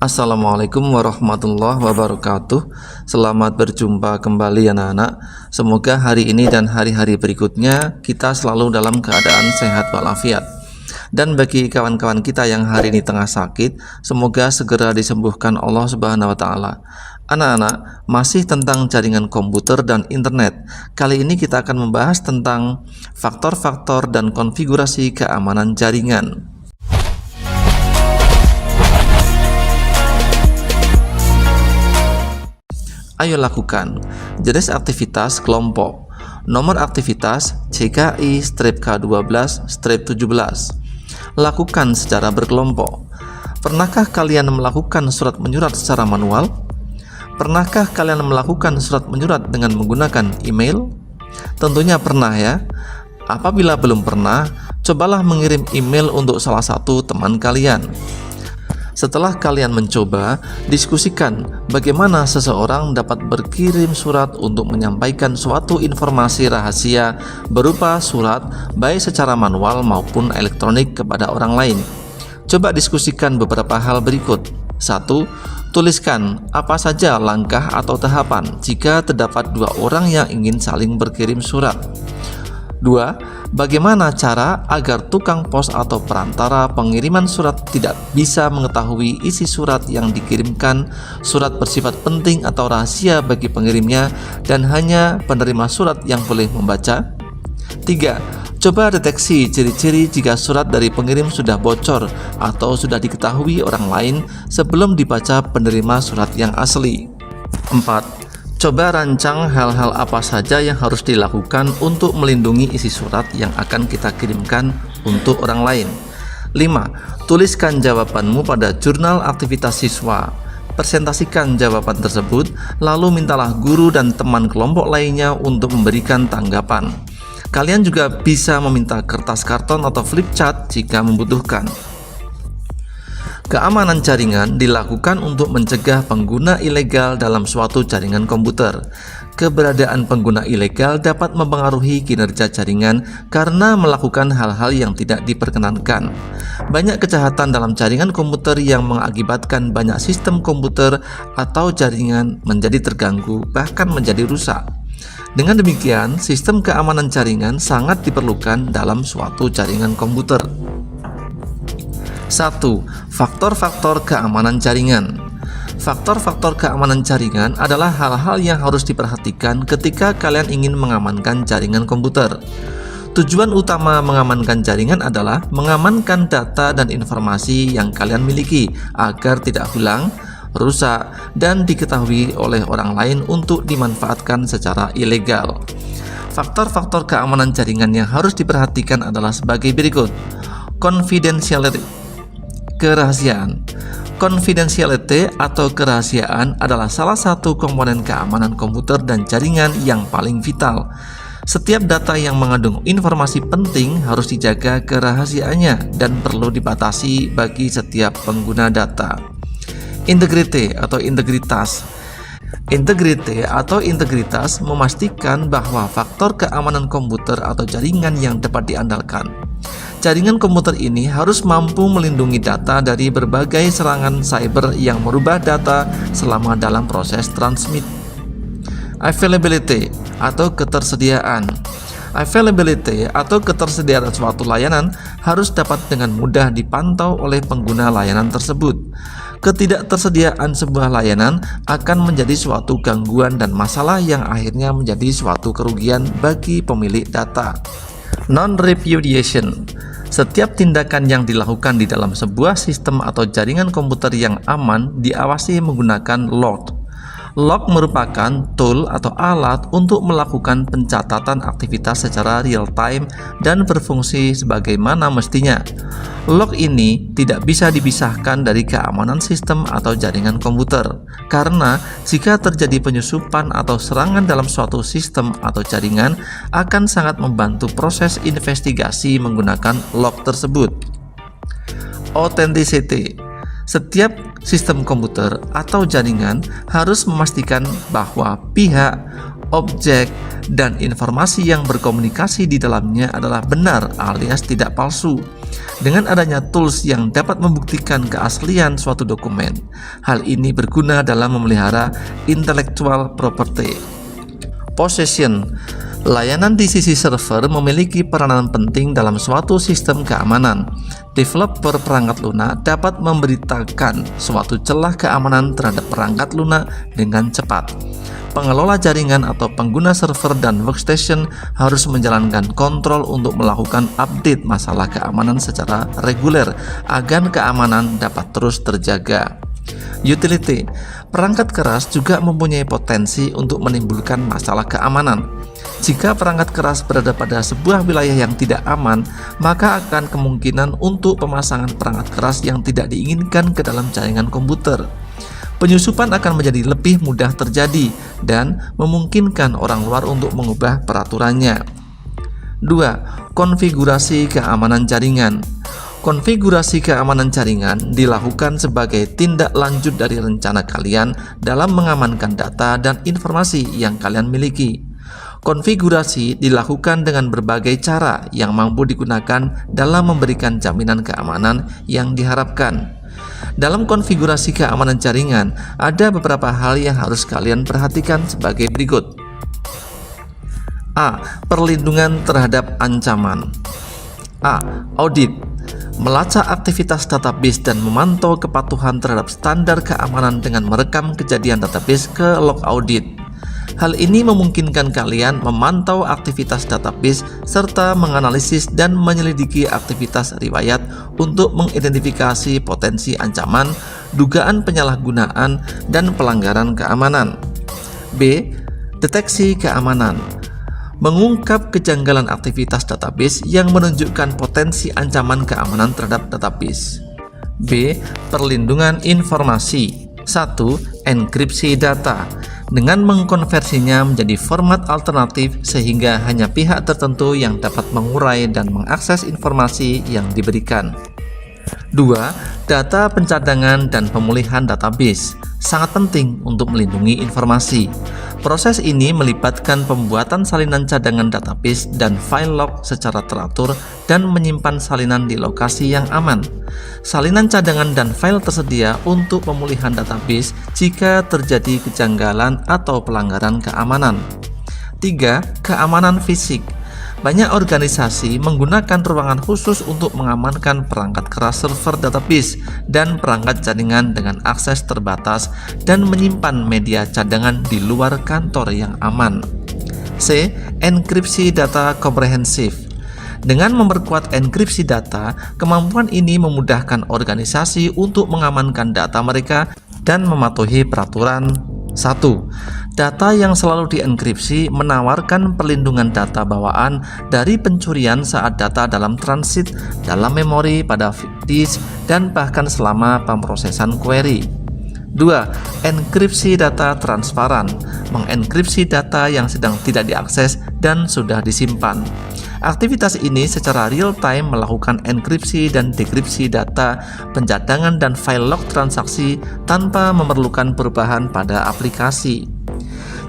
Assalamualaikum warahmatullahi wabarakatuh. Selamat berjumpa kembali anak-anak. Semoga hari ini dan hari-hari berikutnya kita selalu dalam keadaan sehat walafiat. Dan bagi kawan-kawan kita yang hari ini tengah sakit, semoga segera disembuhkan Allah Subhanahu wa taala. Anak-anak, masih tentang jaringan komputer dan internet. Kali ini kita akan membahas tentang faktor-faktor dan konfigurasi keamanan jaringan. Ayo lakukan. Jenis aktivitas kelompok. Nomor aktivitas CKI-K12-17. Lakukan secara berkelompok. Pernahkah kalian melakukan surat menyurat secara manual? Pernahkah kalian melakukan surat menyurat dengan menggunakan email? Tentunya pernah ya. Apabila belum pernah, cobalah mengirim email untuk salah satu teman kalian. Setelah kalian mencoba, diskusikan bagaimana seseorang dapat berkirim surat untuk menyampaikan suatu informasi rahasia berupa surat baik secara manual maupun elektronik kepada orang lain. Coba diskusikan beberapa hal berikut. 1. Tuliskan apa saja langkah atau tahapan jika terdapat dua orang yang ingin saling berkirim surat. 2. Bagaimana cara agar tukang pos atau perantara pengiriman surat tidak bisa mengetahui isi surat yang dikirimkan, surat bersifat penting atau rahasia bagi pengirimnya, dan hanya penerima surat yang boleh membaca? 3. Coba deteksi ciri-ciri jika surat dari pengirim sudah bocor atau sudah diketahui orang lain sebelum dibaca penerima surat yang asli. 4. Coba rancang hal-hal apa saja yang harus dilakukan untuk melindungi isi surat yang akan kita kirimkan untuk orang lain. 5. Tuliskan jawabanmu pada jurnal aktivitas siswa. Presentasikan jawaban tersebut, lalu mintalah guru dan teman kelompok lainnya untuk memberikan tanggapan. Kalian juga bisa meminta kertas karton atau flip chart jika membutuhkan. Keamanan jaringan dilakukan untuk mencegah pengguna ilegal dalam suatu jaringan komputer. Keberadaan pengguna ilegal dapat mempengaruhi kinerja jaringan karena melakukan hal-hal yang tidak diperkenankan. Banyak kejahatan dalam jaringan komputer yang mengakibatkan banyak sistem komputer atau jaringan menjadi terganggu, bahkan menjadi rusak. Dengan demikian, sistem keamanan jaringan sangat diperlukan dalam suatu jaringan komputer. 1. Faktor-faktor keamanan jaringan. Faktor-faktor keamanan jaringan adalah hal-hal yang harus diperhatikan ketika kalian ingin mengamankan jaringan komputer. Tujuan utama mengamankan jaringan adalah mengamankan data dan informasi yang kalian miliki agar tidak hilang, rusak, dan diketahui oleh orang lain untuk dimanfaatkan secara ilegal. Faktor-faktor keamanan jaringan yang harus diperhatikan adalah sebagai berikut. Confidentiality. Kerahasiaan. Confidentiality atau kerahasiaan adalah salah satu komponen keamanan komputer dan jaringan yang paling vital. Setiap data yang mengandung informasi penting harus dijaga kerahasiaannya dan perlu dibatasi bagi setiap pengguna data. Integrity atau integritas. Integrity atau integritas memastikan bahwa faktor keamanan komputer atau jaringan yang dapat diandalkan. Jaringan komputer ini harus mampu melindungi data dari berbagai serangan cyber yang merubah data selama dalam proses transmit. Availability atau ketersediaan. Availability atau ketersediaan suatu layanan harus dapat dengan mudah dipantau oleh pengguna layanan tersebut. Ketidaktersediaan sebuah layanan akan menjadi suatu gangguan dan masalah yang akhirnya menjadi suatu kerugian bagi pemilik data. Non-repudiation. Setiap tindakan yang dilakukan di dalam sebuah sistem atau jaringan komputer yang aman diawasi menggunakan log. Log merupakan tool atau alat untuk melakukan pencatatan aktivitas secara real time dan berfungsi sebagaimana mestinya. Log ini tidak bisa dipisahkan dari keamanan sistem atau jaringan komputer, karena jika terjadi penyusupan atau serangan dalam suatu sistem atau jaringan akan sangat membantu proses investigasi menggunakan log tersebut. Authenticity. Setiap sistem komputer atau jaringan harus memastikan bahwa pihak objek, dan informasi yang berkomunikasi di dalamnya adalah benar alias tidak palsu. Dengan adanya tools yang dapat membuktikan keaslian suatu dokumen, hal ini berguna dalam memelihara intellectual property. Possession. Layanan di sisi server memiliki peranan penting dalam suatu sistem keamanan. Developer perangkat lunak dapat memberitakan suatu celah keamanan terhadap perangkat lunak dengan cepat. Pengelola jaringan atau pengguna server dan workstation harus menjalankan kontrol untuk melakukan update masalah keamanan secara reguler agar keamanan dapat terus terjaga. Utility. Perangkat keras juga mempunyai potensi untuk menimbulkan masalah keamanan. Jika perangkat keras berada pada sebuah wilayah yang tidak aman, maka akan kemungkinan untuk pemasangan perangkat keras yang tidak diinginkan ke dalam jaringan komputer. Penyusupan akan menjadi lebih mudah terjadi dan memungkinkan orang luar untuk mengubah peraturannya. 2. Konfigurasi keamanan jaringan. Konfigurasi keamanan jaringan dilakukan sebagai tindak lanjut dari rencana kalian dalam mengamankan data dan informasi yang kalian miliki. Konfigurasi dilakukan dengan berbagai cara yang mampu digunakan dalam memberikan jaminan keamanan yang diharapkan. Dalam konfigurasi keamanan jaringan, ada beberapa hal yang harus kalian perhatikan sebagai berikut. A. Perlindungan terhadap ancaman. A. Audit. Melacak aktivitas database dan memantau kepatuhan terhadap standar keamanan dengan merekam kejadian database ke log audit. Hal ini memungkinkan kalian memantau aktivitas database serta menganalisis dan menyelidiki aktivitas riwayat untuk mengidentifikasi potensi ancaman, dugaan penyalahgunaan, dan pelanggaran keamanan. B. Deteksi keamanan. Mengungkap kejanggalan aktivitas database yang menunjukkan potensi ancaman keamanan terhadap database. B. Perlindungan informasi. 1. Enkripsi data. Dengan mengkonversinya menjadi format alternatif sehingga hanya pihak tertentu yang dapat mengurai dan mengakses informasi yang diberikan. 2. Data pencadangan dan pemulihan database sangat penting untuk melindungi informasi. Proses ini melibatkan pembuatan salinan cadangan database dan file log secara teratur dan menyimpan salinan di lokasi yang aman. Salinan cadangan dan file tersedia untuk pemulihan database jika terjadi kejanggalan atau pelanggaran keamanan. 3. Keamanan fisik. Banyak organisasi menggunakan ruangan khusus untuk mengamankan perangkat keras server database dan perangkat jaringan dengan akses terbatas dan menyimpan media cadangan di luar kantor yang aman. C. Enkripsi data komprehensif. Dengan memperkuat enkripsi data, kemampuan ini memudahkan organisasi untuk mengamankan data mereka dan mematuhi peraturan. 1. Data yang selalu dienkripsi menawarkan perlindungan data bawaan dari pencurian saat data dalam transit, dalam memori, pada disk, dan bahkan selama pemrosesan query. 2. Enkripsi data transparan. Mengenkripsi data yang sedang tidak diakses dan sudah disimpan. Aktivitas ini secara real-time melakukan enkripsi dan dekripsi data, pencadangan dan file log transaksi tanpa memerlukan perubahan pada aplikasi.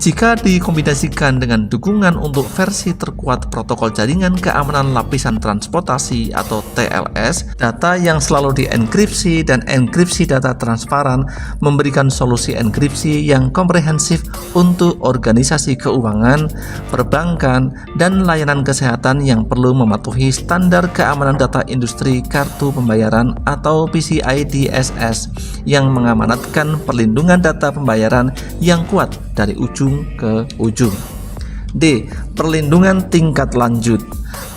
Jika dikombinasikan dengan dukungan untuk versi terkuat protokol jaringan keamanan lapisan transportasi atau TLS, data yang selalu dienkripsi dan enkripsi data transparan memberikan solusi enkripsi yang komprehensif untuk organisasi keuangan, perbankan, dan layanan kesehatan yang perlu mematuhi standar keamanan data industri kartu pembayaran atau PCI DSS yang mengamanatkan perlindungan data pembayaran yang kuat dari ujung ke ujung. D. Perlindungan tingkat lanjut.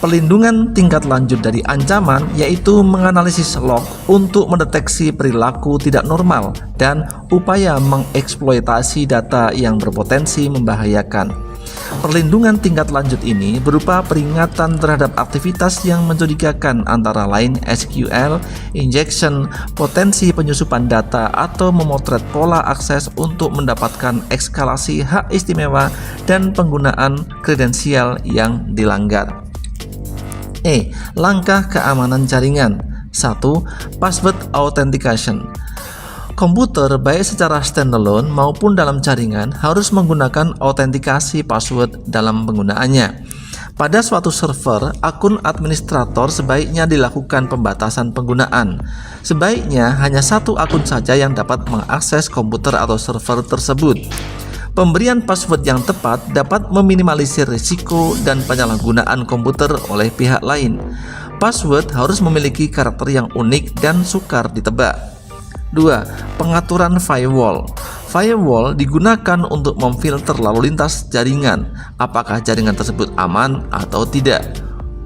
Perlindungan tingkat lanjut dari ancaman yaitu menganalisis log untuk mendeteksi perilaku tidak normal dan upaya mengeksploitasi data yang berpotensi membahayakan. Perlindungan tingkat lanjut ini berupa peringatan terhadap aktivitas yang mencurigakan, antara lain SQL, injection, potensi penyusupan data, atau memotret pola akses untuk mendapatkan eskalasi hak istimewa dan penggunaan kredensial yang dilanggar. E. Langkah keamanan jaringan. 1. Password authentication. Komputer baik secara standalone maupun dalam jaringan harus menggunakan autentikasi password dalam penggunaannya. Pada suatu server, akun administrator sebaiknya dilakukan pembatasan penggunaan. Sebaiknya hanya satu akun saja yang dapat mengakses komputer atau server tersebut. Pemberian password yang tepat dapat meminimalisir risiko dan penyalahgunaan komputer oleh pihak lain. Password harus memiliki karakter yang unik dan sukar ditebak. 2. Pengaturan firewall. Firewall digunakan untuk memfilter lalu lintas jaringan, apakah jaringan tersebut aman atau tidak.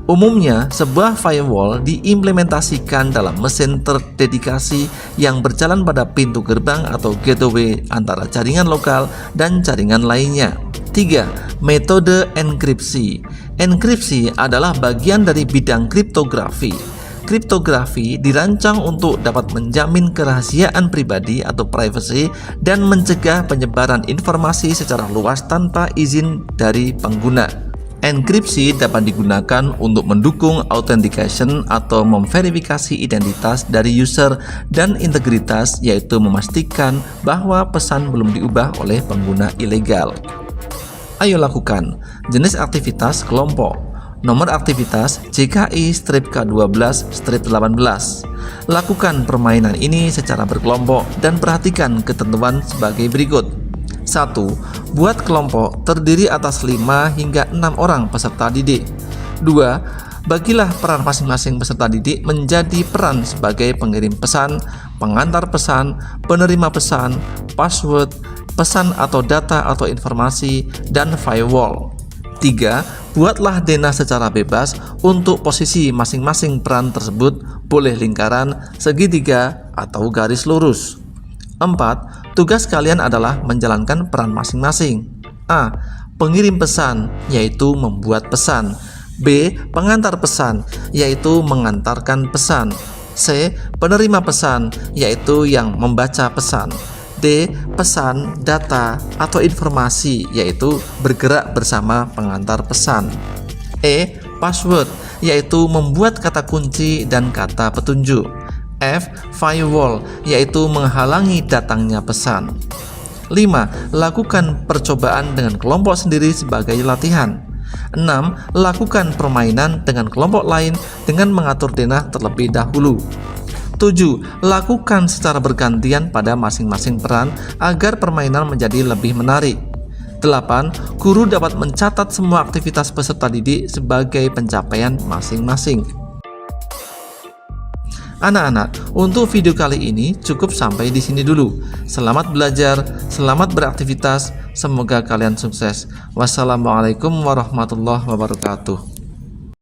Umumnya, sebuah firewall diimplementasikan dalam mesin terdedikasi yang berjalan pada pintu gerbang atau gateway antara jaringan lokal dan jaringan lainnya. 3. Metode enkripsi. Enkripsi adalah bagian dari bidang kriptografi. Kriptografi dirancang untuk dapat menjamin kerahasiaan pribadi atau privacy dan mencegah penyebaran informasi secara luas tanpa izin dari pengguna. Enkripsi dapat digunakan untuk mendukung authentication atau memverifikasi identitas dari user dan integritas, yaitu memastikan bahwa pesan belum diubah oleh pengguna ilegal. Ayo lakukan. Jenis aktivitas kelompok. Nomor aktivitas JKI-K12-18. Lakukan permainan ini secara berkelompok dan perhatikan ketentuan sebagai berikut. 1. Buat kelompok terdiri atas 5 hingga 6 orang peserta didik. 2. Bagilah peran masing-masing peserta didik menjadi peran sebagai pengirim pesan, pengantar pesan, penerima pesan, password, pesan atau data atau informasi, dan firewall. 3. Buatlah denah secara bebas untuk posisi masing-masing peran tersebut, boleh lingkaran, segitiga, atau garis lurus. 4. Tugas kalian adalah menjalankan peran masing-masing. A. Pengirim pesan, yaitu membuat pesan. B. Pengantar pesan, yaitu mengantarkan pesan. C. Penerima pesan, yaitu yang membaca pesan. D. Pesan, data, atau informasi, yaitu bergerak bersama pengantar pesan. E. Password, yaitu membuat kata kunci dan kata petunjuk. F. Firewall, yaitu menghalangi datangnya pesan. 5. Lakukan percobaan dengan kelompok sendiri sebagai latihan. 6. Lakukan permainan dengan kelompok lain dengan mengatur denah terlebih dahulu. 7. Lakukan secara bergantian pada masing-masing peran agar permainan menjadi lebih menarik. 8. Guru dapat mencatat semua aktivitas peserta didik sebagai pencapaian masing-masing. Anak-anak, untuk video kali ini cukup sampai di sini dulu. Selamat belajar, selamat beraktivitas, semoga kalian sukses. Wassalamualaikum warahmatullahi wabarakatuh.